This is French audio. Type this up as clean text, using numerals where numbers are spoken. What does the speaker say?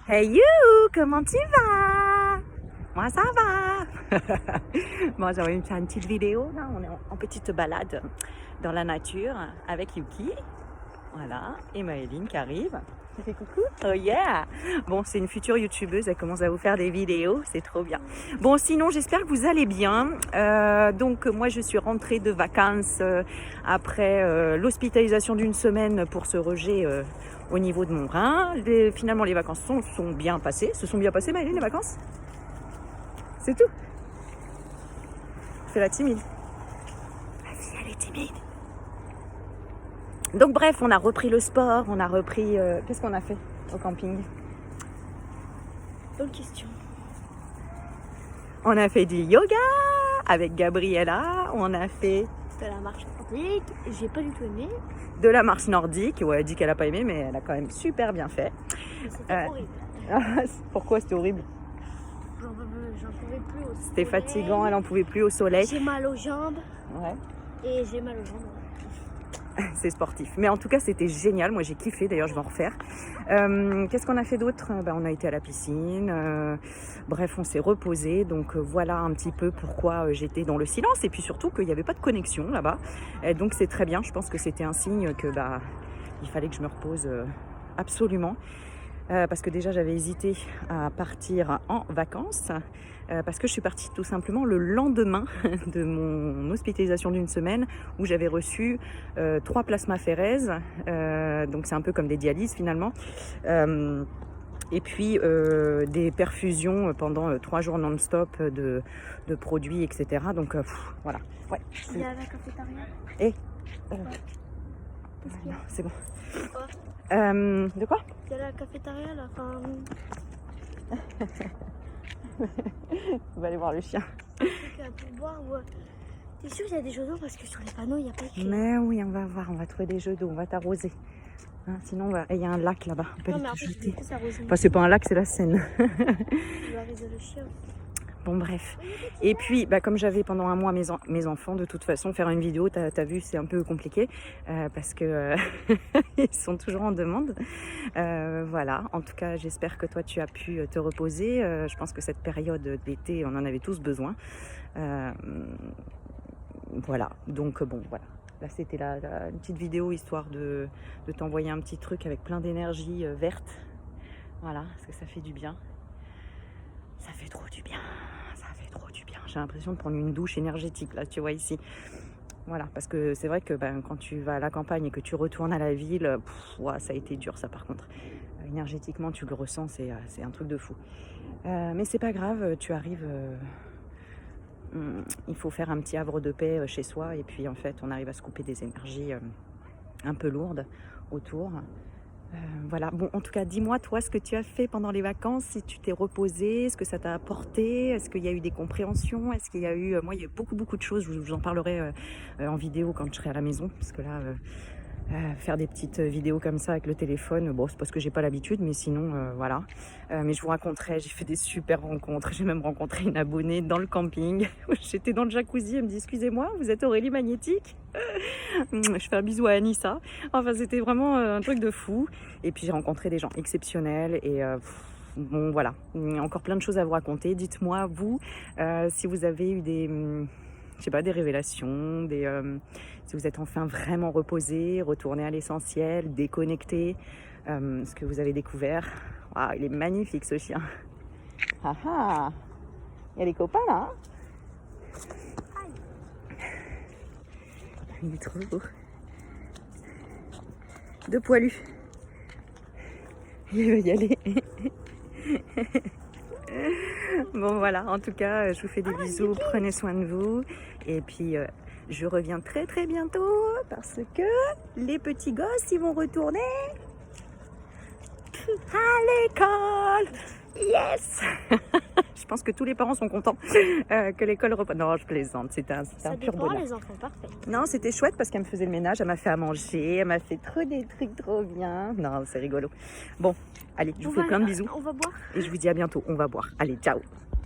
Hey you, comment tu vas? Moi ça va. Bon, j'ai envie de faire une petite vidéo. Là, on est en petite balade dans la nature avec Yuki. Voilà, et Maëline qui arrive. Tu fais coucou? Oh yeah! Bon, c'est une future youtubeuse, elle commence à vous faire des vidéos, c'est trop bien. Bon, sinon, j'espère que vous allez bien. Donc, moi, je suis rentrée de vacances après l'hospitalisation d'une semaine pour ce rejet au niveau de mon rein. Finalement, les vacances sont bien passées. Se sont bien passées, Maëline, les vacances? C'est tout. C'est la timide. Ma fille, elle est timide. Donc bref, on a repris le sport, on a repris... Qu'est-ce qu'on a fait au camping? Bonne question. On a fait du yoga avec Gabriella, on a fait De la marche nordique, j'ai pas du tout aimé. de la marche nordique. Ouais, elle dit qu'elle a pas aimé, mais elle a quand même super bien fait. C'était horrible. Pourquoi c'était horrible? J'en pouvais plus au C'était soleil. fatigant, elle en pouvait plus au soleil. J'ai mal aux jambes Ouais. et j'ai mal aux jambes. C'est sportif. Mais en tout cas, c'était génial. Moi, j'ai kiffé. D'ailleurs, je vais en refaire. Qu'est-ce qu'on a fait d'autre? On a été à la piscine. Bref, on s'est reposé. Donc, voilà un petit peu pourquoi j'étais dans le silence. Et puis surtout qu'il n'y avait pas de connexion là-bas. Donc, c'est très bien. Je pense que c'était un signe que il fallait que je me repose absolument. Parce que déjà, j'avais hésité à partir en vacances. Parce que je suis partie tout simplement le lendemain de mon hospitalisation d'une semaine où j'avais reçu 3 plasmaphéreses, donc c'est un peu comme des dialyses finalement, et puis des perfusions pendant 3 jours non-stop de produits, etc. Donc voilà. Ouais. Il y a la cafétéria. Et Qu'est-ce qu'il y a? non, c'est bon. Quoi? De quoi? Il y a la cafétéria là. Enfin, On va aller voir le chien. pour boire ou. T'es sûr qu'il y a des jeux d'eau parce que sur les panneaux il n'y a pas écrit. Mais oui, on va voir, on va trouver des jeux d'eau, on va t'arroser. Hein, sinon, il y a un lac là-bas. On peut Non aller mais te après je jeter. vais plus arroser. Enfin, c'est pas un lac, c'est la Seine. Je vais arroser le chien. Bon, bref. Et puis, comme j'avais pendant un mois mes enfants, de toute façon, faire une vidéo, t'as vu, c'est un peu compliqué parce que ils sont toujours en demande. Voilà. En tout cas, j'espère que toi, tu as pu te reposer. Je pense que cette période d'été, on en avait tous besoin. Voilà. Donc, bon, voilà. Là, c'était une petite vidéo histoire de t'envoyer un petit truc avec plein d'énergie verte. Voilà, parce que ça fait du bien. Ça fait trop du bien. Ça fait trop du bien. J'ai l'impression de prendre une douche énergétique, là, tu vois, ici. Voilà, parce que c'est vrai que quand tu vas à la campagne et que tu retournes à la ville, ouais, ça a été dur, ça, par contre. Énergétiquement, tu le ressens, c'est un truc de fou. Mais c'est pas grave, tu arrives... il faut faire un petit havre de paix chez soi et puis en fait on arrive à se couper des énergies un peu lourdes autour. Voilà, bon, en tout cas, dis-moi toi ce que tu as fait pendant les vacances, si tu t'es reposé, ce que ça t'a apporté, est-ce qu'il y a eu des compréhensions, est-ce qu'il y a eu... moi, il y a eu beaucoup de choses, je vous en parlerai en vidéo quand je serai à la maison, parce que là... faire des petites vidéos comme ça avec le téléphone, bon, c'est parce que j'ai pas l'habitude, mais sinon voilà. Mais je vous raconterai, j'ai fait des super rencontres, j'ai même rencontré une abonnée dans le camping. J'étais dans le jacuzzi, elle me dit excusez-moi, vous êtes Aurélie Magnétique? Je fais un bisou à Anissa. Enfin, c'était vraiment un truc de fou. Et puis j'ai rencontré des gens exceptionnels et bon, voilà, encore plein de choses à vous raconter. Dites-moi vous si vous avez eu des je sais pas, des révélations, si vous êtes enfin vraiment reposé, retourné à l'essentiel, déconnecté, ce que vous avez découvert. Wow, il est magnifique ce chien. Ah ah, il y a les copains là. Il est trop beau. Deux poilus. Il veut y aller. Bon voilà, en tout cas, je vous fais des bisous, prenez soin de vous. Et puis, je reviens très bientôt parce que les petits gosses, ils vont retourner à l'école. Yes. Je pense que tous les parents sont contents que l'école reprenne. Non, je plaisante, c'était un pur bonheur. Les enfants, parfait. Non, c'était chouette parce qu'elle me faisait le ménage, elle m'a fait à manger, elle m'a fait trop des trucs trop bien. Non, c'est rigolo. Bon, allez, je vous fais plein de bisous. On va boire. Et je vous dis à bientôt, on va boire. Allez, ciao.